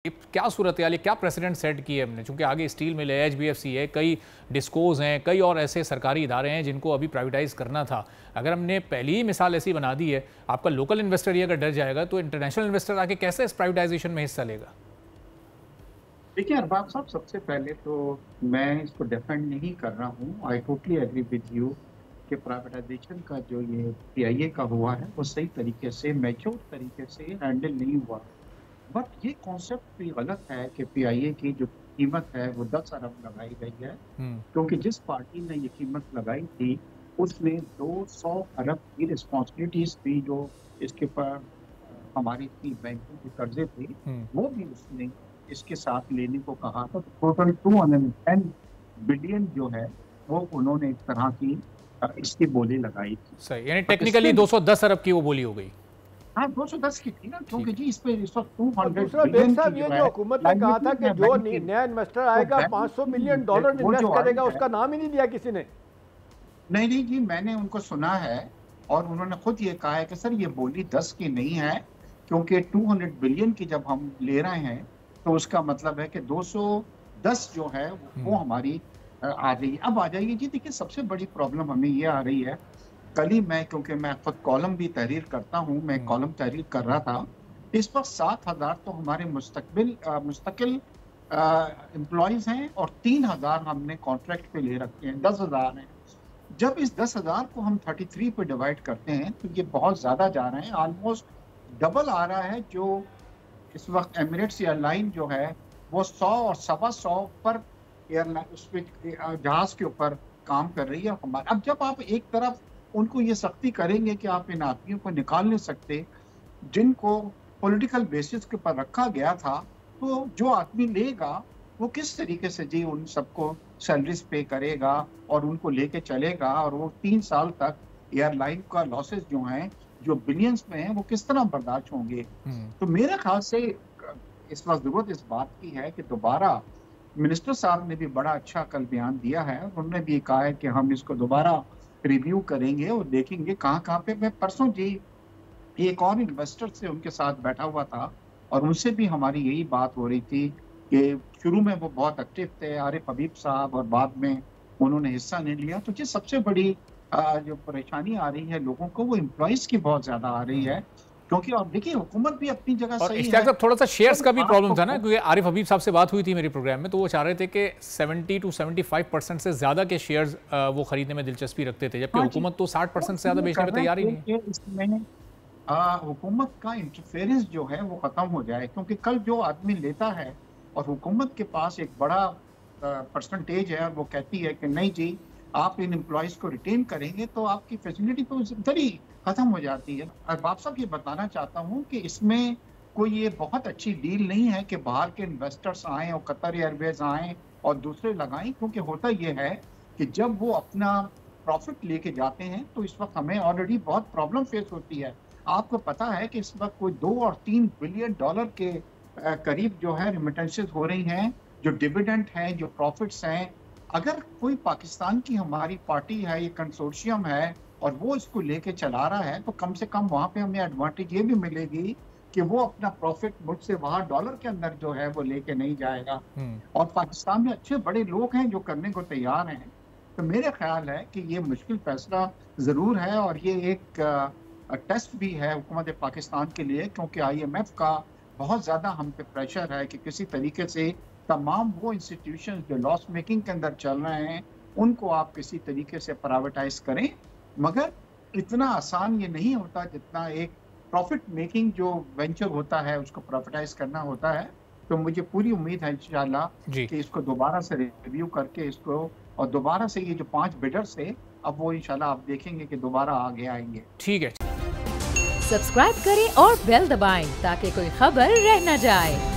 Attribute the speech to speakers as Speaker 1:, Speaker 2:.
Speaker 1: क्या सूरत है, क्या प्रेसिडेंट सेट की है हमने, चूंकि आगे स्टील मिल है, HBFC है, कई डिस्कोज हैं, कई और ऐसे सरकारी इदारे हैं जिनको अभी प्राइवेटाइज करना था। अगर हमने पहली ही मिसाल ऐसी बना दी है, आपका लोकल इन्वेस्टर ही अगर डर जाएगा तो इंटरनेशनल इन्वेस्टर आके कैसे इस प्राइवेटाइजेशन में हिस्सा लेगा?
Speaker 2: देखिए अरबाब साहब, सबसे पहले तो मैं इसको डिफेंड नहीं कर रहा हूँ। I totally agree with you कि प्राइवेटाइजेशन का जो ये PIA का हुआ है वो सही तरीके से मैच्योर तरीके से हैंडल नहीं हुआ। बट ये कॉन्सेप्ट भी गलत है कि PIA की जो कीमत है वो 10 अरब लगाई गई है, क्योंकि जिस पार्टी ने ये कीमत लगाई थी उसने 200 अरब की रिस्पॉन्सिबिलिटीज थी जो इसके पर हमारी थी, बैंकों के कर्जे थे, वो भी उसने इसके साथ लेने को कहा था। तो टोटल 210 बिलियन जो है वो उन्होंने एक तरह की इसकी बोली लगाई थी।
Speaker 1: सही, यानी टेक्निकली 210 अरब की वो बोली हो गई।
Speaker 2: हाँ, 210 की थी ना, क्योंकि जी इस पे इस वक्त 200
Speaker 3: दूसरा
Speaker 2: बिलियन
Speaker 3: साहब, ये जो हुकूमत ने कहा था कि जो नया इन्वेस्टर आएगा $500 मिलियन इन्वेस्ट करेगा, उसका नाम ही नहीं दिया किसी ने।
Speaker 2: नहीं जी, मैंने उनको सुना है और उन्होंने खुद ये कहा है कि सर ये बोली 10 की नहीं है, क्योंकि 200 बिलियन की जब हम ले रहे हैं तो उसका मतलब है कि 210 जो है वो हमारी आ रही है। अब आ जाइए जी, देखिए सबसे बड़ी प्रॉब्लम हमें ये आ रही है। कल ही मैं, क्योंकि मैं खुद कॉलम भी तहरीर करता हूँ, मैं कॉलम तहरीर कर रहा था, इस वक्त 7,000 तो हमारे मुस्तकिल एम्प्लॉयज हैं और 3,000 हमने कॉन्ट्रैक्ट पे ले रखे हैं, 10,000 हैं। जब इस 10,000 को हम 33 पे डिवाइड करते हैं तो ये बहुत ज्यादा जा रहे हैं, ऑलमोस्ट डबल आ रहा है। जो इस वक्त एमिरेट्स एयरलाइन जो है वो 100 और 125 पर एयरलाइन उस पर जहाज के ऊपर काम कर रही है हमारे। अब जब आप एक तरफ उनको ये सख्ती करेंगे कि आप इन आदमियों को निकाल नहीं सकते जिनको पॉलिटिकल बेसिस के ऊपर रखा गया था, तो जो आदमी लेगा वो किस तरीके से जी उन सबको सैलरीज पे करेगा और उनको लेके चलेगा, और वो 3 साल तक एयरलाइन का लॉसेस जो हैं, जो बिलियंस में हैं, वो किस तरह बर्दाश्त होंगे। तो मेरे ख्याल से इस वक्त जरूरत इस बात की है कि दोबारा, मिनिस्टर साहब ने भी बड़ा अच्छा कल बयान दिया है, उन्होंने भी कहा है कि हम इसको दोबारा रिव्यू करेंगे और देखेंगे कहाँ पे। मैं परसों जी एक और इन्वेस्टर से उनके साथ बैठा हुआ था और उनसे भी हमारी यही बात हो रही थी कि शुरू में वो बहुत एक्टिव थे, आरिफ हबीब साहब, और बाद में उन्होंने हिस्सा नहीं लिया। तो जी सबसे बड़ी जो परेशानी आ रही है लोगों को, वो एम्प्लॉइज की बहुत ज्यादा आ रही है, क्योंकि और देखिए हुकूमत भी अपनी जगह सही है।
Speaker 1: साहब थोड़ा सा शेयर्स का भी प्रॉब्लम था ना, क्योंकि आरिफ हबीब साहब से बात हुई थी मेरी प्रोग्राम में, तो वो चाह रहे थे कि 70 to 75% से ज्यादा के शेयर्स वो खरीदने में दिलचस्पी रखते थे, जबकि हुकूमत तो 60% से ज्यादा बेचने में तैयार ही नहीं है।
Speaker 2: इसमें हुकूमत का इंटरफेरेंस जो है वो खत्म हो जाए, क्योंकि कल जो आदमी लेता है और हुकूमत के पास एक बड़ा परसेंटेज है और वो कहती है कि नहीं जी आप इन एम्प्लॉयज को रिटेन करेंगे तो आपकी फैसिलिटी तो इधर ही खत्म हो जाती है। अरबाब साहब ये बताना चाहता हूँ कि इसमें कोई ये बहुत अच्छी डील नहीं है कि बाहर के इन्वेस्टर्स आएँ और कतर एयरवेज आएँ और दूसरे लगाएं, क्योंकि होता ये है कि जब वो अपना प्रॉफिट लेके जाते हैं तो इस वक्त हमें ऑलरेडी बहुत प्रॉब्लम फेस होती है। आपको पता है कि इस वक्त कोई 2 और 3 बिलियन डॉलर के करीब जो है रिमिटेंसेस हो रही हैं, जो डिविडेंड हैं, जो प्रॉफिट्स हैं। अगर कोई पाकिस्तान की हमारी पार्टी है, ये कंसोर्शियम है और वो इसको लेके चला रहा है, तो कम से कम वहाँ पे हमें एडवांटेज ये भी मिलेगी कि वो अपना प्रॉफिट मुल्क से बाहर डॉलर के अंदर जो है वो लेके नहीं जाएगा। और पाकिस्तान में अच्छे बड़े लोग हैं जो करने को तैयार हैं। तो मेरे ख्याल है कि ये मुश्किल फैसला जरूर है और ये एक टेस्ट भी है हुकूमत पाकिस्तान के लिए, क्योंकि IMF का बहुत ज़्यादा हम पे प्रेशर है कि किसी तरीके से तमाम वो इंस्टीट्यूशन जो लॉस मेकिंग के अंदर चल रहे हैं उनको आप किसी तरीके से प्राइवेटाइज करें। मगर इतना आसान ये नहीं होता जितना एक प्रॉफिट मेकिंग जो वेंचर होता है उसको प्राइवेटाइज करना होता है। तो मुझे पूरी उम्मीद है इंशाल्लाह कि इसको दोबारा से रिव्यू करके इसको, और दोबारा से ये जो 5 बिडर्स थे अब वो इंशाल्लाह आप देखेंगे कि दोबारा आगे आएंगे।
Speaker 1: ठीक है,
Speaker 4: सब्सक्राइब करें और बेल दबाएं ताकि कोई खबर रह न जाए।